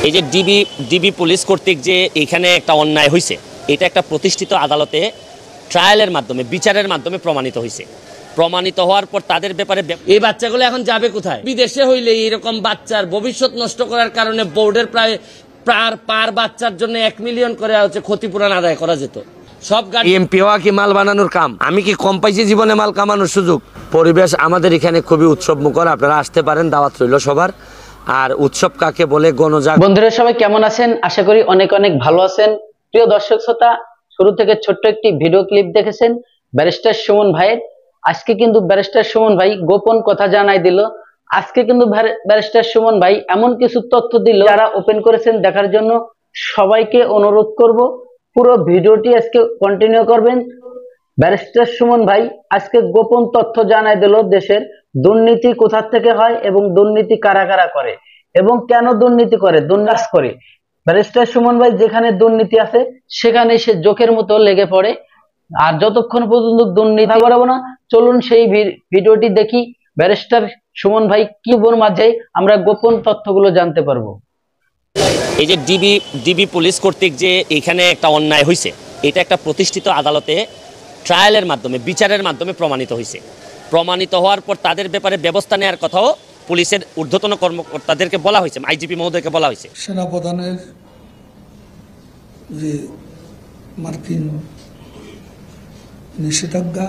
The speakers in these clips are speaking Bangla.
এই যে ডিবি পুলিশ কর্তৃক যে এখানে একটা অন্যায় হয়েছে, এটা একটা প্রতিষ্ঠিত আদালতে ট্রায়ালের মাধ্যমে বিচারের মাধ্যমে প্রমাণিত হয়েছে। প্রমাণিত হওয়ার পর তাদের ব্যাপারে এই বাচ্চাগুলো এখন যাবে কোথায়? বিদেশে হইলে এরকম বাচ্চার ভবিষ্যৎ নষ্ট করার কারণে বোর্ডের প্রায় পার বাচ্চার জন্য 1 মিলিয়ন করে হচ্ছে ক্ষতিপূরণ আদায় করা যেত। সব গাড়ি এমপি হওয়া কি মাল বানানোর কাম? আমি কি কম পাইছি জীবনে মাল কামানোর সুযোগ? পরিবেশ আমাদের এখানে খুবই উৎসব মুখর, আপনারা আসতে পারেন, দাওয়াত রইল সবার। আর উৎসব কাকে বলে? গণজাগরণ। বন্ধুরা সবাই কেমন আছেন? আশা করি অনেক অনেক ভালো আছেন। প্রিয় দর্শক শ্রোতা, শুরু থেকে ছোট্ট একটি ভিডিও ক্লিপ দেখেছেন ব্যারিস্টার সুমন ভাইয়ের। আজকে কিন্তু ব্যারিস্টার সুমন ভাই গোপন কথা জানাই দিল। আজকে কিন্তু ব্যারিস্টার সুমন ভাই এমন কিছু তথ্য দিল, যারা ওপেন করেছেন দেখার জন্য সবাইকে অনুরোধ করব পুরো ভিডিওটি আজকে কন্টিনিউ করবেন। ব্যারিস্টার সুমন ভাই আজকে গোপন তথ্য জানাই দিল দেশের দুর্নীতি কোথা থেকে হয় এবং দুর্নীতি কারা কারা করে এবং কেন দুর্নীতি করে, দুর্নাশ করে। ব্যারিস্টার সুমন ভাই যেখানে দুর্নীতি আছে সেখানে সে জোকের মতো লেগে পড়ে। আর যতক্ষণ পর্যন্ত দুর্নীতি করাবো না, চলুন সেই ভিডিওটি দেখি। ব্যারিস্টার সুমন ভাই কি বোর মাঝে আমরা গোপন তথ্যগুলো জানতে পারবো। এই যে ডিবি পুলিশ কর্তৃক যে এখানে একটা অন্যায় হয়েছে, এটা একটা প্রতিষ্ঠিত আদালতে ট্রায়ালের মাধ্যমে বিচারের মাধ্যমে প্রমাণিত হয়েছে। প্রমাণিত হওয়ার পর তাদের ব্যাপারে ব্যবস্থা নেওয়ার কথাও পুলিশের ঊর্ধ্বতন কর্মকর্তাদেরকে বলা হয়েছে, আইজিপি মহোদয়কে বলা হয়েছে। সেনাপ্রধানের যে মার্কিন নিষেধাজ্ঞা,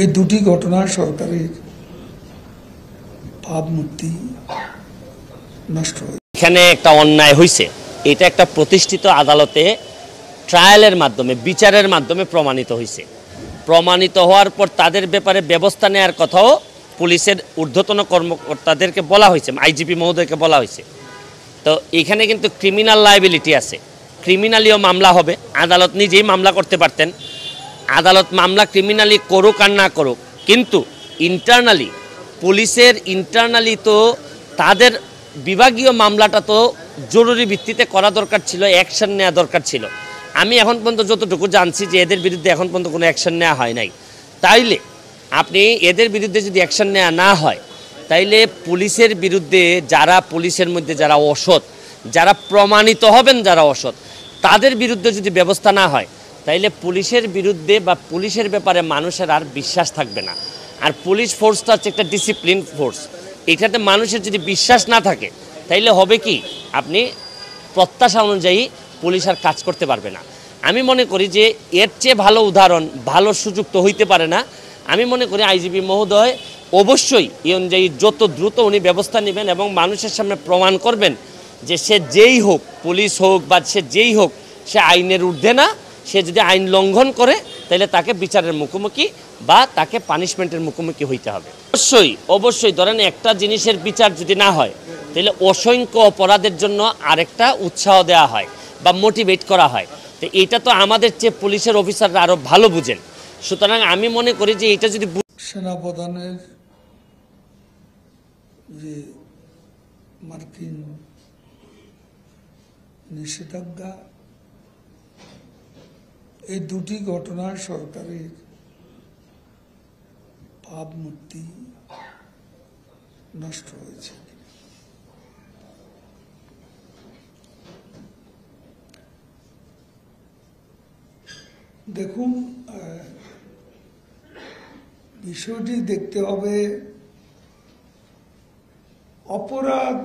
এই দুটি ঘটনা সরকারের ভাবমূর্তি নষ্ট হয়েছে। এখানে একটা অন্যায় হয়েছে, এটা একটা প্রতিষ্ঠিত আদালতে ট্রায়ালের মাধ্যমে বিচারের মাধ্যমে প্রমাণিত হয়েছে। প্রমাণিত হওয়ার পর তাদের ব্যাপারে ব্যবস্থা নেওয়ার কথাও পুলিশের ঊর্ধ্বতন কর্মকর্তাদেরকে বলা হয়েছে, আইজিপি মহোদয়কে বলা হয়েছে। তো এখানে কিন্তু ক্রিমিনাল লায়াবিলিটি আছে, ক্রিমিনালিও মামলা হবে। আদালত নিজেই মামলা করতে পারতেন। আদালত মামলা ক্রিমিনালি করুক আর না করুক, কিন্তু ইন্টারনালি পুলিশের ইন্টারনালি তো তাদের বিভাগীয় মামলাটা তো জরুরি ভিত্তিতে করা দরকার ছিল, অ্যাকশন নেওয়া দরকার ছিল। আমি এখন পর্যন্ত যতটুকু জানছি যে এদের বিরুদ্ধে এখন পর্যন্ত কোনো অ্যাকশন নেওয়া হয় নাই। তাইলে আপনি এদের বিরুদ্ধে যদি অ্যাকশন নেওয়া না হয়, তাইলে পুলিশের বিরুদ্ধে যারা পুলিশের মধ্যে যারা অসৎ, যারা প্রমাণিত হবেন যারা অসৎ, তাদের বিরুদ্ধে যদি ব্যবস্থা না হয়, তাইলে পুলিশের বিরুদ্ধে বা পুলিশের ব্যাপারে মানুষের আর বিশ্বাস থাকবে না। আর পুলিশ ফোর্সটা হচ্ছে একটা ডিসিপ্লিন ফোর্স। এটাতে মানুষের যদি বিশ্বাস না থাকে, তাইলে হবে কি, আপনি প্রত্যাশা অনুযায়ী পুলিশ আর কাজ করতে পারবে না। আমি মনে করি যে এর চেয়ে ভালো উদাহরণ, ভালো সুযোগ তো হইতে পারে না। আমি মনে করি আইজিপি মহোদয় অবশ্যই এই অনুযায়ী যত দ্রুত উনি ব্যবস্থা নেবেন এবং মানুষের সামনে প্রমাণ করবেন যে সে যেই হোক, পুলিশ হোক বা সে যেই হোক, সে আইনের ঊর্ধ্বে না। সে যদি আইন লঙ্ঘন করে, তাহলে তাকে বিচারের মুখোমুখি বা তাকে পানিশমেন্টের মুখোমুখি হইতে হবে। অবশ্যই ধরেন একটা জিনিসের বিচার যদি না হয়, তাহলে অসংখ্য অপরাধের জন্য আরেকটা উৎসাহ দেওয়া হয় বা মোটিভেট করা হয়। তো এটা তো আমাদের চেয়ে পুলিশের অফিসাররা আরও ভালো বুঝেন। সুতরাং আমি মনে করি যে এটা যদি সেনাপ্রধানের যে মার্কিন নিষেধাজ্ঞা, এই দুটি ঘটনা সরকারের ভাবমূর্তি নষ্ট হয়েছে। দেখুন, বিষয়টি দেখতে হবে, অপরাধ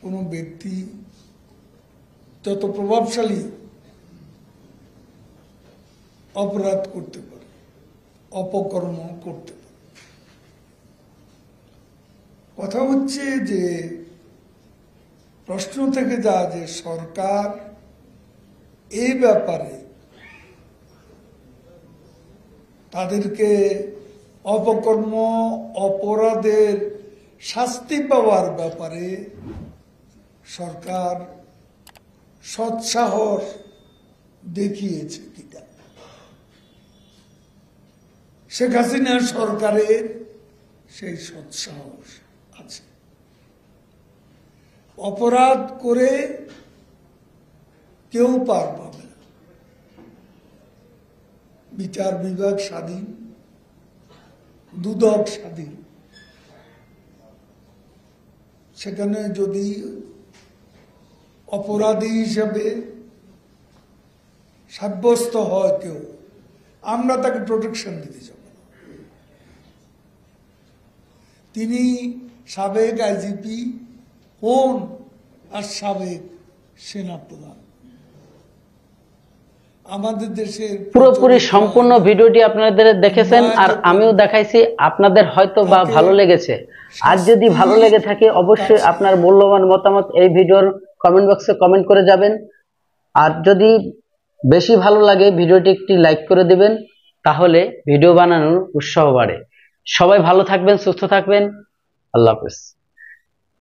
কোনো ব্যক্তি যত প্রভাবশালী অপরাধ করতে পারে, অপকর্ম করতে পারে। কথা হচ্ছে যে প্রশ্ন থেকে যা যে সরকার এই ব্যাপারে তাদেরকে অপকর্ম অপরাধের শাস্তি পাওয়ার ব্যাপারে সরকার সৎসাহস দেখিয়েছে কিনা। শেখ হাসিনার সরকারের সেই সৎসাহস আছে। অপরাধ করে কেউ পার পাবে না। বিচার বিভাগ স্বাধীন, দুদক স্বাধীন। সেখানে যদি অপরাধী হিসেবে সাব্যস্ত হয় কেউ, আমরা তাকে প্রোটেকশন দিতে যাব না। তিনি সাবেক আইজিপি হন আর সাবেক সেনাপ্রধান। আমাদের দেশের পুরোপুরি সম্পূর্ণ ভিডিওটি আপনাদের দেখেছেন আর আমিও দেখাইছি, আপনাদের হয়তো বা ভালো লেগেছে। আর যদি ভালো লেগে থাকে অবশ্যই আপনার মূল্যবান মতামত এই ভিডিওর কমেন্ট বক্সে কমেন্ট করে যাবেন। আর যদি বেশি ভালো লাগে ভিডিওটি একটি লাইক করে দিবেন, তাহলে ভিডিও বানানোর উৎসাহ বাড়ে। সবাই ভালো থাকবেন, সুস্থ থাকবেন। আল্লাহ হাফেজ।